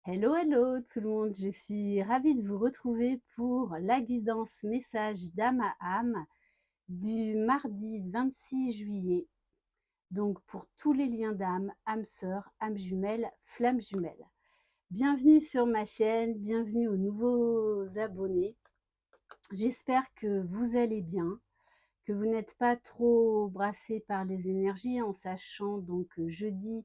Hello, hello tout le monde, je suis ravie de vous retrouver pour la guidance message d'âme à âme du mardi 26 juillet. Donc pour tous les liens d'âme, âme sœur, âme jumelle, flamme jumelle. Bienvenue sur ma chaîne, bienvenue aux nouveaux abonnés. J'espère que vous allez bien, que vous n'êtes pas trop brassés par les énergies en sachant donc jeudi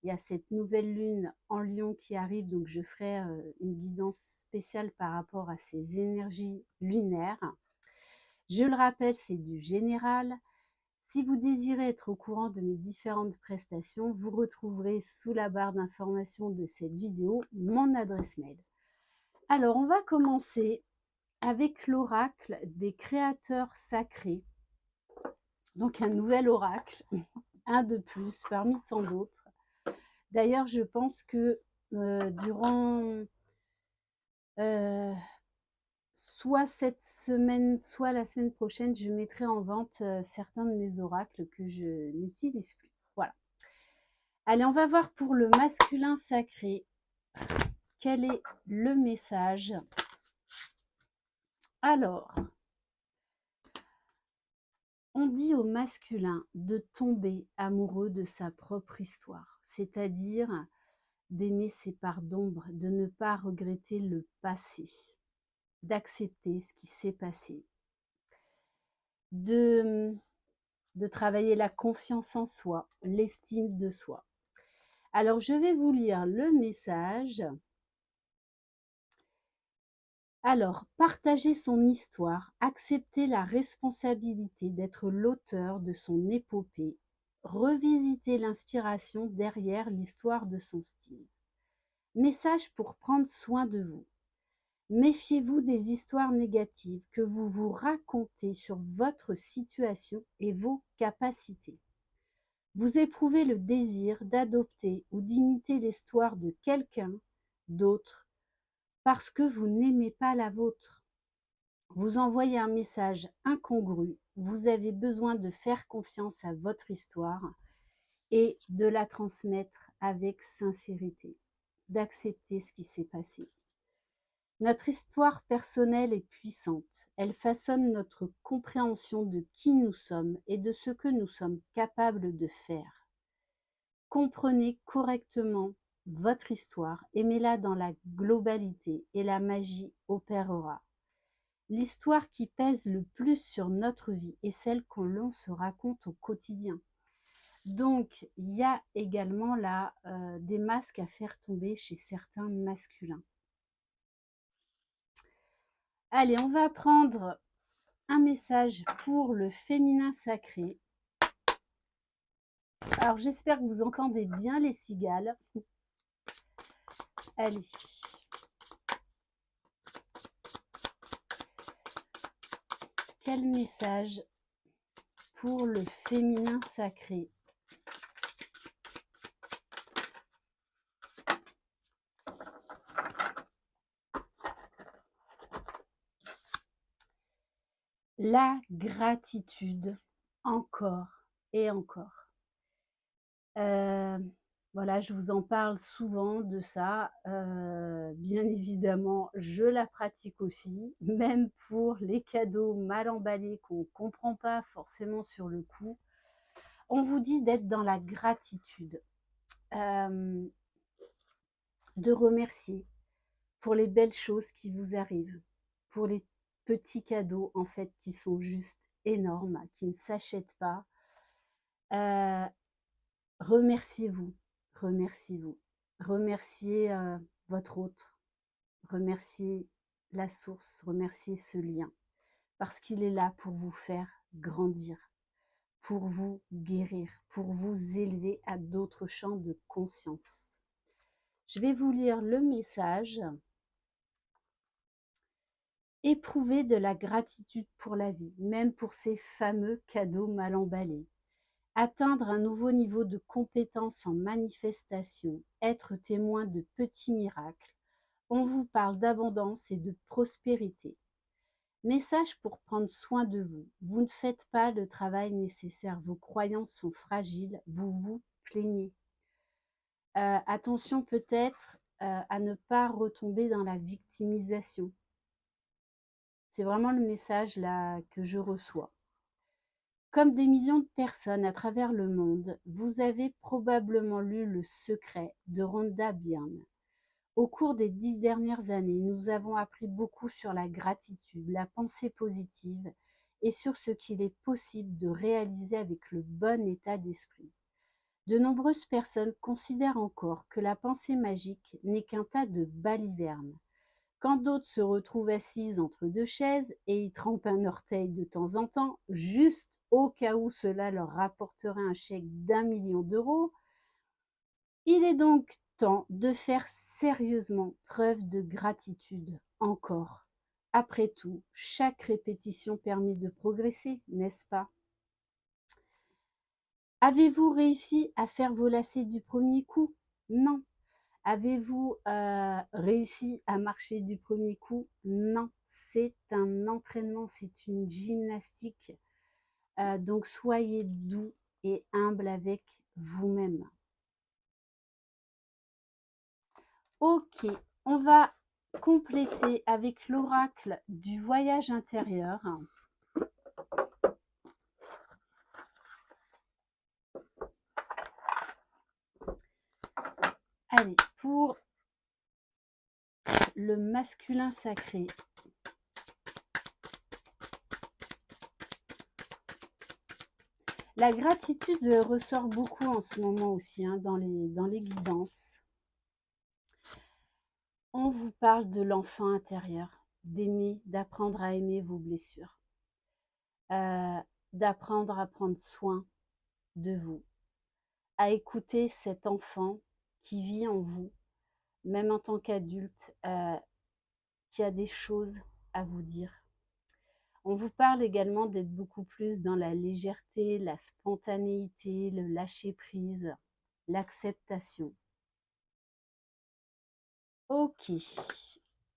il y a cette nouvelle lune en Lion qui arrive, donc je ferai une guidance spéciale par rapport à ces énergies lunaires. Je le rappelle, c'est du général. Si vous désirez être au courant de mes différentes prestations, vous retrouverez sous la barre d'information de cette vidéo mon adresse mail. Alors, on va commencer avec l'oracle des créateurs sacrés. Donc, un nouvel oracle, un de plus parmi tant d'autres. D'ailleurs, je pense que durant soit cette semaine, soit la semaine prochaine, je mettrai en vente certains de mes oracles que je n'utilise plus. Voilà. Allez, on va voir pour le masculin sacré. Quel est le message? Alors, on dit au masculin de tomber amoureux de sa propre histoire, c'est-à-dire d'aimer ses parts d'ombre, de ne pas regretter le passé, d'accepter ce qui s'est passé, de travailler la confiance en soi, l'estime de soi. Alors, je vais vous lire le message. Alors, partager son histoire, accepter la responsabilité d'être l'auteur de son épopée, revisiter l'inspiration derrière l'histoire de son style. Message pour prendre soin de vous. Méfiez-vous des histoires négatives que vous vous racontez sur votre situation et vos capacités. Vous éprouvez le désir d'adopter ou d'imiter l'histoire de quelqu'un d'autre parce que vous n'aimez pas la vôtre. Vous envoyez un message incongru, vous avez besoin de faire confiance à votre histoire et de la transmettre avec sincérité, d'accepter ce qui s'est passé. Notre histoire personnelle est puissante, elle façonne notre compréhension de qui nous sommes et de ce que nous sommes capables de faire. Comprenez correctement votre histoire, aimez-la dans la globalité et la magie opérera. L'histoire qui pèse le plus sur notre vie est celle que l'on se raconte au quotidien. Donc, il y a également là des masques à faire tomber chez certains masculins. Allez, on va prendre un message pour le féminin sacré. Alors, j'espère que vous entendez bien les cigales. Allez. Quel message pour le féminin sacré? La gratitude, encore et encore. Voilà, je vous en parle souvent de ça. Bien évidemment, je la pratique aussi, même pour les cadeaux mal emballés qu'on ne comprend pas forcément sur le coup. On vous dit d'être dans la gratitude, de remercier pour les belles choses qui vous arrivent, pour les petits cadeaux en fait qui sont juste énormes, qui ne s'achètent pas. Remerciez-vous, remerciez-vous, remerciez votre autre, remerciez la source, remerciez ce lien, parce qu'il est là pour vous faire grandir, pour vous guérir, pour vous élever à d'autres champs de conscience. Je vais vous lire le message. Éprouvez de la gratitude pour la vie, même pour ces fameux cadeaux mal emballés. Atteindre un nouveau niveau de compétence en manifestation, être témoin de petits miracles. On vous parle d'abondance et de prospérité. Message pour prendre soin de vous. Vous ne faites pas le travail nécessaire. Vos croyances sont fragiles. Vous vous plaignez. Attention peut-être, à ne pas retomber dans la victimisation. C'est vraiment le message là que je reçois. Comme des millions de personnes à travers le monde, vous avez probablement lu Le secret de Rhonda Byrne. Au cours des 10 dernières années, nous avons appris beaucoup sur la gratitude, la pensée positive et sur ce qu'il est possible de réaliser avec le bon état d'esprit. De nombreuses personnes considèrent encore que la pensée magique n'est qu'un tas de balivernes, quand d'autres se retrouvent assises entre deux chaises et y trempent un orteil de temps en temps, juste au cas où cela leur rapporterait un chèque d'1 million d'euros. Il est donc temps de faire sérieusement preuve de gratitude encore. Après tout, chaque répétition permet de progresser, n'est-ce pas? Avez-vous réussi à faire vos lacets du premier coup? Non. Avez-vous réussi à marcher du premier coup? Non. C'est un entraînement, c'est une gymnastique. Donc soyez doux et humble avec vous-même. OK, on va compléter avec l'oracle du voyage intérieur. Allez, pour le masculin sacré. La gratitude ressort beaucoup en ce moment aussi hein, dans les guidances. On vous parle de l'enfant intérieur, d'aimer, d'apprendre à aimer vos blessures, d'apprendre à prendre soin de vous, à écouter cet enfant qui vit en vous, même en tant qu'adulte, qui a des choses à vous dire. On vous parle également d'être beaucoup plus dans la légèreté, la spontanéité, le lâcher-prise, l'acceptation. OK.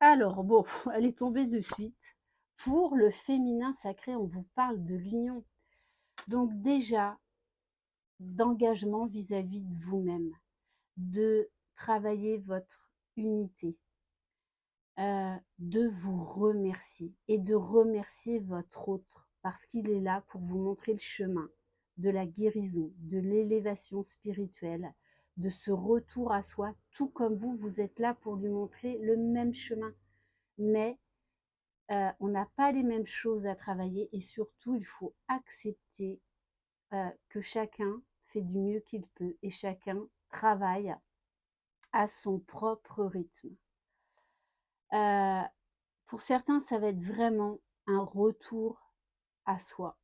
Alors bon, elle est tombée de suite. Pour le féminin sacré, on vous parle de l'union. Donc déjà, d'engagement vis-à-vis de vous-même, de travailler votre unité, de vous remercier et de remercier votre autre parce qu'il est là pour vous montrer le chemin de la guérison, de l'élévation spirituelle, de ce retour à soi, tout comme vous, vous êtes là pour lui montrer le même chemin. Mais on n'a pas les mêmes choses à travailler et surtout, il faut accepter que chacun fait du mieux qu'il peut et chacun travaille à son propre rythme. Pour certains, ça va être vraiment un retour à soi,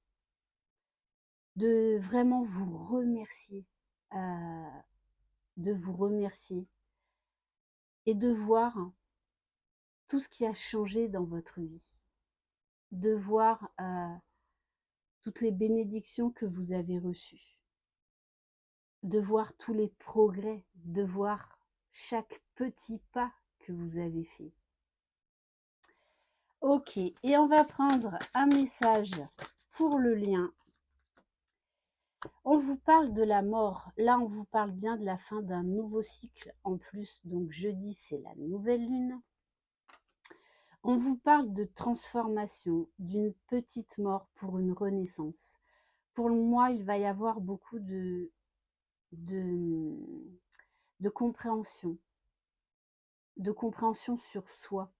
de vraiment vous remercier, de vous remercier et de voir tout ce qui a changé dans votre vie, de voir toutes les bénédictions que vous avez reçues, de voir tous les progrès, de voir chaque petit pas que vous avez fait. OK, et on va prendre un message pour le lien. On vous parle de la mort. Là, on vous parle bien de la fin d'un nouveau cycle en plus. Donc jeudi, c'est la nouvelle lune. On vous parle de transformation, d'une petite mort pour une renaissance. Pour moi, il va y avoir beaucoup de, de compréhension sur soi,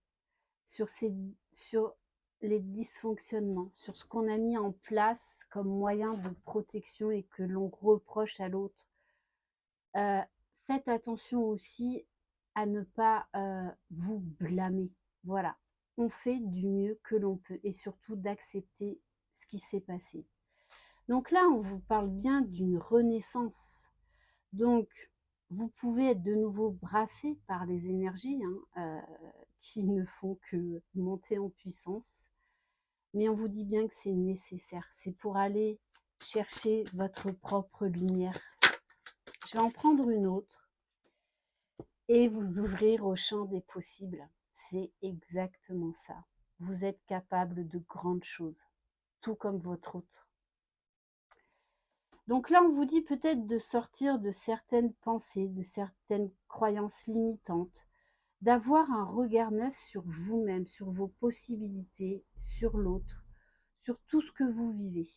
sur les dysfonctionnements, sur ce qu'on a mis en place comme moyen de protection et que l'on reproche à l'autre. Faites attention aussi à ne pas vous blâmer. Voilà, on fait du mieux que l'on peut et surtout d'accepter ce qui s'est passé. Donc là, on vous parle bien d'une renaissance. Donc, vous pouvez être de nouveau brassé par les énergies qui ne font que monter en puissance. Mais on vous dit bien que c'est nécessaire. C'est pour aller chercher votre propre lumière. Je vais en prendre une autre et vous ouvrir au champ des possibles. C'est exactement ça. Vous êtes capable de grandes choses, tout comme votre autre. Donc là, on vous dit peut-être de sortir de certaines pensées, de certaines croyances limitantes, d'avoir un regard neuf sur vous-même, sur vos possibilités, sur l'autre, sur tout ce que vous vivez.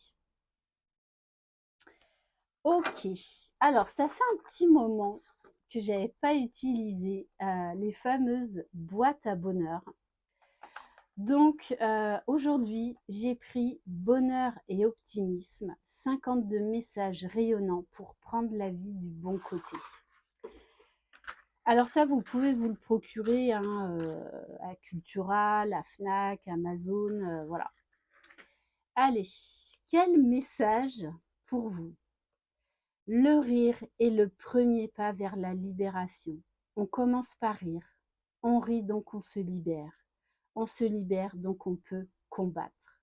OK. Alors ça fait un petit moment que j'avais pas utilisé, les fameuses boîtes à bonheur. Donc aujourd'hui, j'ai pris bonheur et optimisme, 52 messages rayonnants pour prendre la vie du bon côté. Alors ça, vous pouvez vous le procurer, hein, à Cultura, la Fnac, Amazon, voilà. Allez, quel message pour vous? Le rire est le premier pas vers la libération. On commence par rire. On rit donc on se libère. On se libère donc on peut combattre.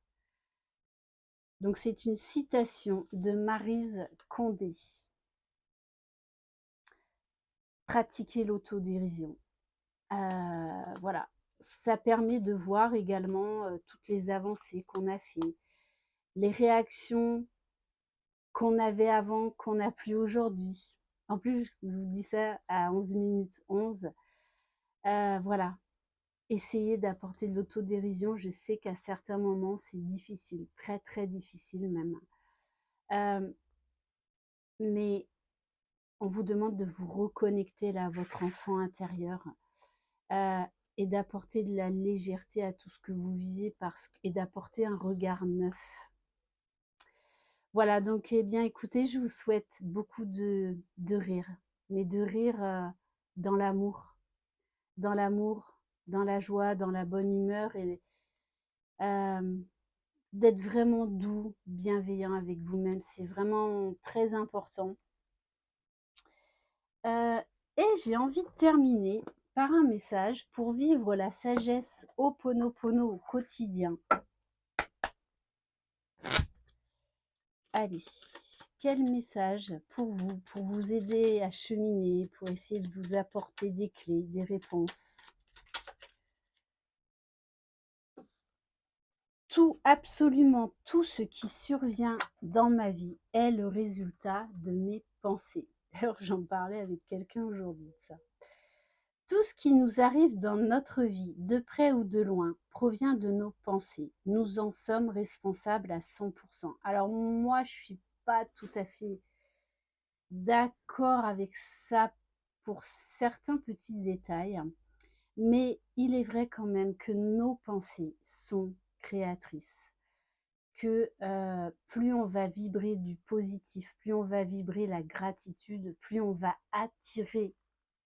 Donc c'est une citation de Maryse Condé. Pratiquer l'autodérision. Voilà, ça permet de voir également, toutes les avancées qu'on a fait, les réactions qu'on avait avant, qu'on n'a plus aujourd'hui. En plus, je vous dis ça à 11 minutes 11. Voilà, essayez d'apporter de l'autodérision. Je sais qu'à certains moments, c'est difficile, très, très difficile même. Hem, mais on vous demande de vous reconnecter là à votre enfant intérieur, heu et d'apporter de la légèreté à tout ce que vous vivez et d'apporter un regard neuf. Voilà, donc eh bien, écoutez, je vous souhaite beaucoup de rire, mais de rire, dans l'amour, dans l'amour, dans la joie, dans la bonne humeur et hem, d'être vraiment doux, bienveillant avec vous-même, c'est vraiment très important. Heu et j'ai envie de terminer par un message pour vivre la sagesse Ho'oponopono au quotidien. Allez, quel message pour vous aider à cheminer, pour essayer de vous apporter des clés, des réponses. Tout, absolument tout ce qui survient dans ma vie est le résultat de mes pensées. D'ailleurs, j'en parlais avec quelqu'un aujourd'hui de ça. Tout ce qui nous arrive dans notre vie, de près ou de loin, provient de nos pensées. Nous en sommes responsables à 100%. Alors moi, je suis pas tout à fait d'accord avec ça pour certains petits détails, mais il est vrai quand même que nos pensées sont créatrices, que plus on va vibrer du positif, plus on va vibrer la gratitude, plus on va attirer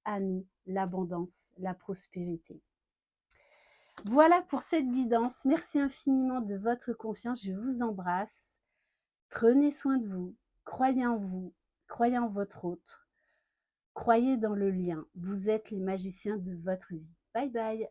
à nous l'abondance, la prospérité. Voilà pour cette guidance. Merci infiniment de votre confiance. Je vous embrasse. Prenez soin de vous. Croyez en vous. Croyez en votre autre. Croyez dans le lien. Vous êtes les magiciens de votre vie. Bye bye.